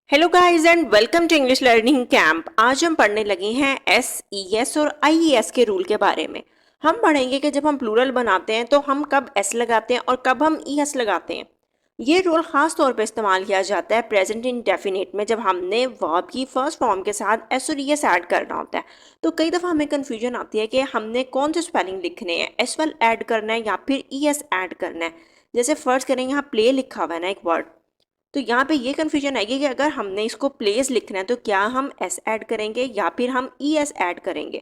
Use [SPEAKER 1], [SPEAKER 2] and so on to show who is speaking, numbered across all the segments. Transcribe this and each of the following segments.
[SPEAKER 1] Hello guys and welcome to English learning camp. आज हम पढ़ने लगे हैं एस ई एस और आई ई एस के रूल के बारे में। हम पढ़ेंगे कि जब हम प्लूरल बनाते हैं तो हम कब एस लगाते हैं और कब हम ई एस लगाते हैं। ये रूल खास तौर पर इस्तेमाल किया जाता है प्रेजेंट इंडेफिनिट में, जब हमने वर्ब की फर्स्ट फॉर्म के साथ एस और ई एस ऐड करना होता है। तो कई दफ़ा हमें कन्फ्यूजन आती है कि हमने कौन से स्पेलिंग लिखने हैं, एस वेल ऐड करना है या फिर ई एस ऐड करना है। जैसे फर्स्ट करें, यहाँ प्ले लिखा हुआ है ना एक वर्ड, तो यहाँ पे ये कन्फ्यूजन आएगी कि अगर हमने इसको प्लेस लिखना है तो क्या हम एस ऐड करेंगे या फिर हम ई एस ऐड करेंगे।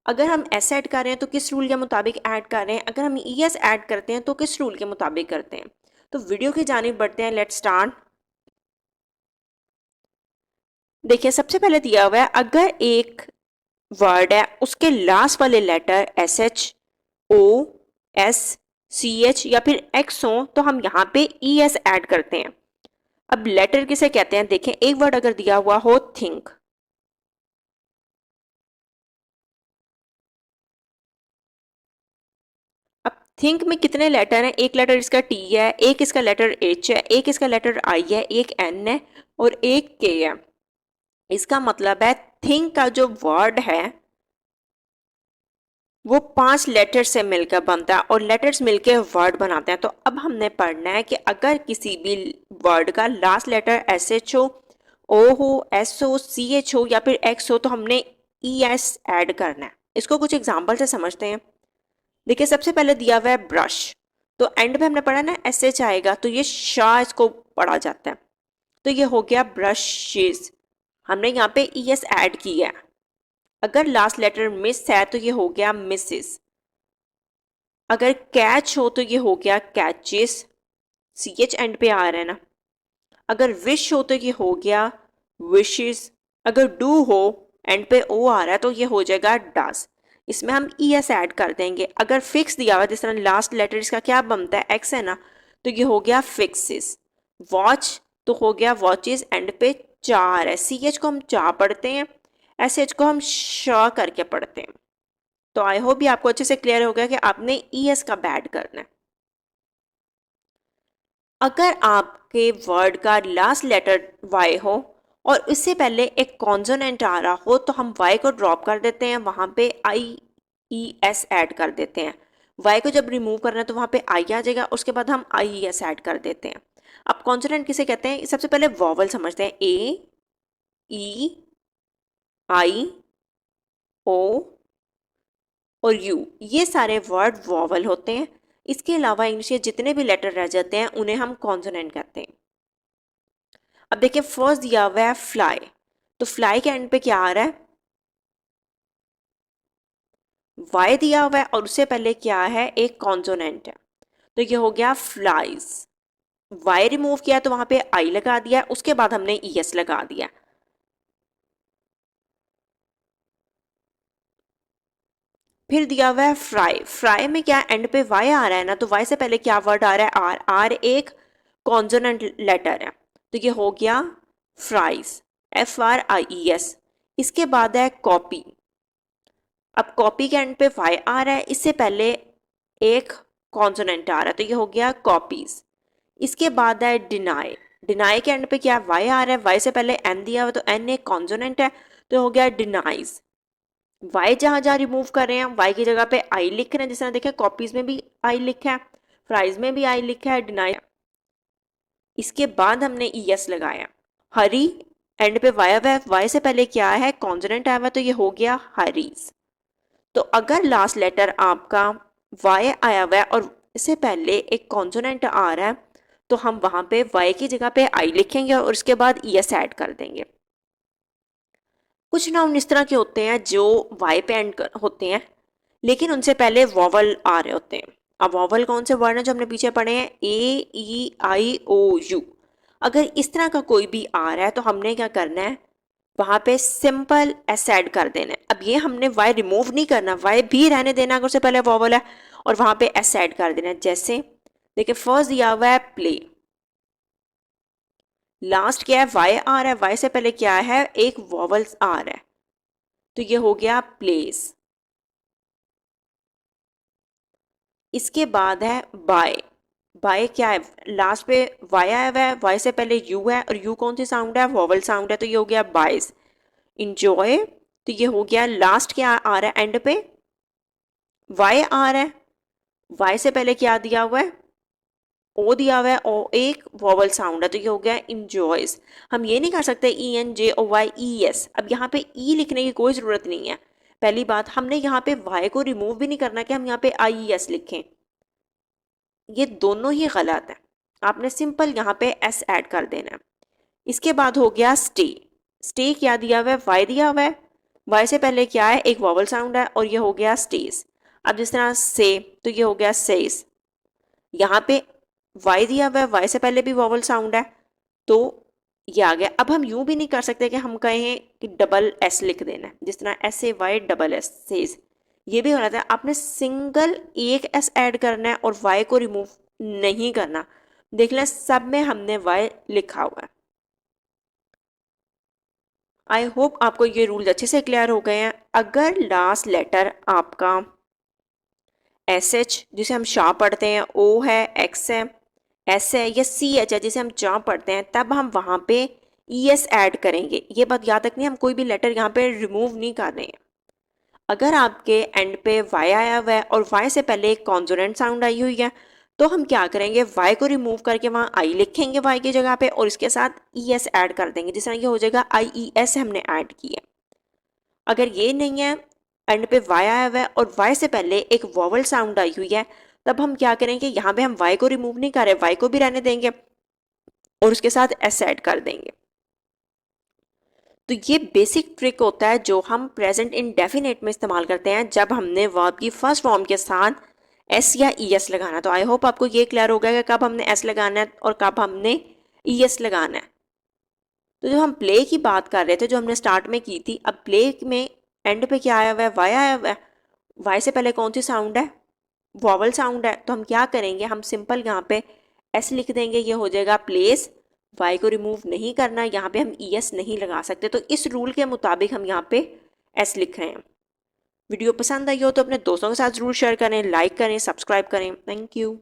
[SPEAKER 1] अगर हम एस ऐड कर रहे हैं तो किस रूल के मुताबिक ऐड कर रहे हैं, अगर हम ई एस ऐड करते हैं तो किस रूल के मुताबिक करते हैं। तो वीडियो की जानिब बढ़ते हैं। Let's start. देखिए, सबसे पहले दिया हुआ है, अगर एक वर्ड है उसके लास्ट वाले लेटर एस एच, ओ, एस, सी एच या फिर एक्स हो तो हम यहाँ पे ई एस ऐड करते हैं। अब लेटर किसे कहते हैं, देखें, एक वर्ड अगर दिया हुआ हो थिंक, अब थिंक में कितने लेटर हैं, एक लेटर इसका टी है, एक इसका लेटर एच है, एक इसका लेटर आई है, एक एन है और एक के है। इसका मतलब है थिंक का जो वर्ड है वो 5 लेटर से मिलकर बनता है और लेटर्स मिलकर वर्ड बनाते हैं। तो अब हमने पढ़ना है कि अगर किसी भी वर्ड का लास्ट लेटर एस एच हो, ओ हो, एस हो, सी एच हो या फिर एक्स हो तो हमने ई एस ऐड करना है। इसको कुछ एग्जाम्पल से समझते हैं। देखिए, सबसे पहले दिया हुआ है ब्रश, तो एंड में हमने पढ़ा ना एस एच आएगा तो ये शाह इसको पढ़ा जाता है, तो ये हो गया ब्रशेस। हमने यहाँ पे ई एस ऐड किया है। अगर लास्ट लेटर मिस है तो ये हो गया मिसेस। अगर कैच हो तो ये हो गया कैचेस, सी एच एंड पे आ रहा है ना। अगर विश हो तो ये हो गया विशेस। अगर डू हो, एंड पे ओ आ रहा है तो ये हो जाएगा डस। इसमें हम ई एस ऐड कर देंगे। अगर फिक्स दिया हुआ, जिस तरह लास्ट लेटर इसका क्या बनता है, एक्स है ना, तो ये हो गया फिक्सिस। वॉच तो हो गया वॉचेस, एंड पे चार है, सी एच को हम चा पढ़ते हैं, एस एच को हम श करके पढ़ते हैं। तो आई होप भी आपको अच्छे से क्लियर हो गया कि आपने ई एस का बैड करना है। अगर आपके वर्ड का लास्ट लेटर वाई हो और उससे पहले एक कॉन्सोनेंट आ रहा हो तो हम वाई को ड्रॉप कर देते हैं, वहां पे आई ई एस ऐड कर देते हैं। वाई को जब रिमूव करना है तो वहां पे आई आ जाएगा, उसके बाद हम आई ई एस ऐड कर देते हैं। अब कॉन्सोनेंट किसे कहते हैं, सबसे पहले वॉवल समझते हैं। ए, ई, आई, ओ और यू, ये सारे वर्ड वॉवल होते हैं। इसके अलावा इंग्लिश के जितने भी लेटर रह जाते हैं उन्हें हम कॉन्सोनेंट कहते हैं। अब देखिए, फर्स्ट दिया हुआ है फ्लाई, तो फ्लाई के एंड पे क्या आ रहा है, वाई दिया हुआ है और उससे पहले क्या है, एक कॉन्सोनेंट है, तो ये हो गया फ्लाइज। वाई रिमूव किया तो वहां पे आई लगा दिया, उसके बाद हमने ई एस लगा दिया। फिर दिया हुआ है फ्राई, फ्राई में क्या एंड पे वाई आ रहा है ना, तो वाई से पहले क्या वर्ड आ रहा है, आर, आर एक कॉन्सोनेंट लेटर है, तो ये हो गया फ्राइज, एफ आर आई ई एस। इसके बाद है कॉपी, अब कॉपी के एंड पे वाई आ रहा है, इससे पहले एक कॉन्सोनेंट आ रहा है, तो ये हो गया कॉपीज। इसके बाद है डिनाई, डिनाई के एंड पे क्या वाई आ रहा है, वाई से पहले एन दिया हुआ तो एन एक कॉन्सोनेंट है, तो हो गया डिनाइज। वाई जहां जहां रिमूव कर रहे हैं वाई की जगह पे आई लिख रहे हैं, जिस तरह देखें कॉपीज में भी आई लिखा है, फ्राइज में भी आई लिखा है, डिनाई। इसके बाद हमने ई एस लगाया। हरी एंड पे वाई आया है, वाई से पहले क्या है, कॉन्सोनेंट आया हुआ, तो ये हो गया हरीज। तो अगर लास्ट लेटर आपका वाई आया हुआ है और इससे पहले एक कॉन्सोनेंट आ रहा है तो हम वहां पे वाई की जगह पे आई लिखेंगे और उसके बाद ई एस ऐड कर देंगे। कुछ नाउन इस तरह के होते हैं जो वाई पे एंड होते हैं लेकिन उनसे पहले वॉवल आ रहे होते हैं। अब वॉवल कौन से वर्ड हैं जो हमने पीछे पढ़े हैं, ए, ई, आई, ओ, यू। अगर इस तरह का कोई भी आ रहा है तो हमने क्या करना है, वहां पे सिंपल एस ऐड कर देना है। अब ये हमने वाई रिमूव नहीं करना, वाई भी रहने देना अगर उससे पहले वॉवल है, और वहां पे एस ऐड कर देना है। जैसे देखिए, फर्स्ट दिया हुआ है प्ले, लास्ट क्या है, वाई आ रहा है, वाई से पहले क्या है, एक वॉवल्स आ रहा है, तो ये हो गया प्लेस। इसके बाद है बाय, वाई क्या है, लास्ट पे वाई आया हुआ है, वाई से पहले यू है और यू कौन सी साउंड है, वॉवल साउंड है, तो ये हो गया बाइज। इंजॉय, तो ये हो गया लास्ट क्या आ रहा है एंड पे, वाई आ रहा है, वाई से पहले क्या दिया हुआ है, ओ दिया हुआ है और एक वॉवल साउंड है, तो ये हो गया इंजॉयज। हम ये नहीं कर सकते E N J O Y E S, अब यहाँ पे ई लिखने की कोई ज़रूरत नहीं है। पहली बात, हमने यहाँ पे वाई को रिमूव भी नहीं करना कि हम यहाँ पे आई ई एस लिखें, ये दोनों ही गलत है। आपने सिंपल यहाँ पे एस ऐड कर देना है। इसके बाद हो गया स्टे, स्टे क्या दिया हुआ है, वाई दिया हुआ है, वाई से पहले क्या है, एक वॉवल साउंड है और ये हो गया स्टेज। अब जिस तरह से, तो ये हो गया सेज, यहाँ पे वाई दिया हुआ है, वाई से पहले भी वॉवल साउंड है, तो ये आ गया। अब हम यूं भी नहीं कर सकते कि हम कहें कि डबल एस लिख देना है, जिस तरह S A Y double S says, ये भी हो रहा था। आपने सिंगल एक एस ऐड करना है और वाई को रिमूव नहीं करना। देख लें सब में हमने वाई लिखा हुआ है। आई होप आपको ये रूल्स अच्छे से क्लियर हो गए हैं। अगर लास्ट लेटर आपका एस एच जिसे हम शाह पढ़ते हैं, ओ है, एक्स है, एस है, या सी एच है जिसे हम चा पढ़ते हैं, तब हम वहाँ पे ई एस ऐड करेंगे। ये बात याद रखनी है, हम कोई भी लेटर यहाँ पे रिमूव नहीं कर रहे हैं। अगर आपके एंड पे वाई आया हुआ है और वाई से पहले एक कॉन्सोनेंट साउंड आई हुई है, तो हम क्या करेंगे, वाई को रिमूव करके वहाँ आई लिखेंगे वाई की जगह पे और इसके साथ ई एस ऐड कर देंगे, जिस तरह ये हो जाएगा आई ई एस हमने ऐड किया। अगर ये नहीं है, एंड पे वाई आया हुआ है और वाई से पहले एक वॉवल साउंड आई हुई है, तब हम क्या करेंगे, यहाँ पे हम वाई को रिमूव नहीं कर रहे, वाई को भी रहने देंगे और उसके साथ एस ऐड कर देंगे। तो ये बेसिक ट्रिक होता है जो हम प्रेजेंट इंडेफिनिट में इस्तेमाल करते हैं जब हमने वर्ब की फर्स्ट फॉर्म के साथ एस या ई एस लगाना। तो आई होप आपको ये क्लियर हो गया कि कब हमने एस लगाना है और कब हमने ई एस लगाना है। तो जो हम प्ले की बात कर रहे थे, जो हमने स्टार्ट में की थी, अब प्ले में एंड पे क्या आया हुआ है, वाई आया हुआ है, वाई से पहले कौन सी साउंड है, वॉवल साउंड है, तो हम क्या करेंगे, हम सिंपल यहाँ पे एस लिख देंगे, ये हो जाएगा प्लेस। वाई को रिमूव नहीं करना, यहाँ पे हम ई एस नहीं लगा सकते, तो इस रूल के मुताबिक हम यहाँ पे एस लिख रहे हैं। वीडियो पसंद आई हो तो अपने दोस्तों के साथ ज़रूर शेयर करें, लाइक करें, सब्सक्राइब करें। Thank you.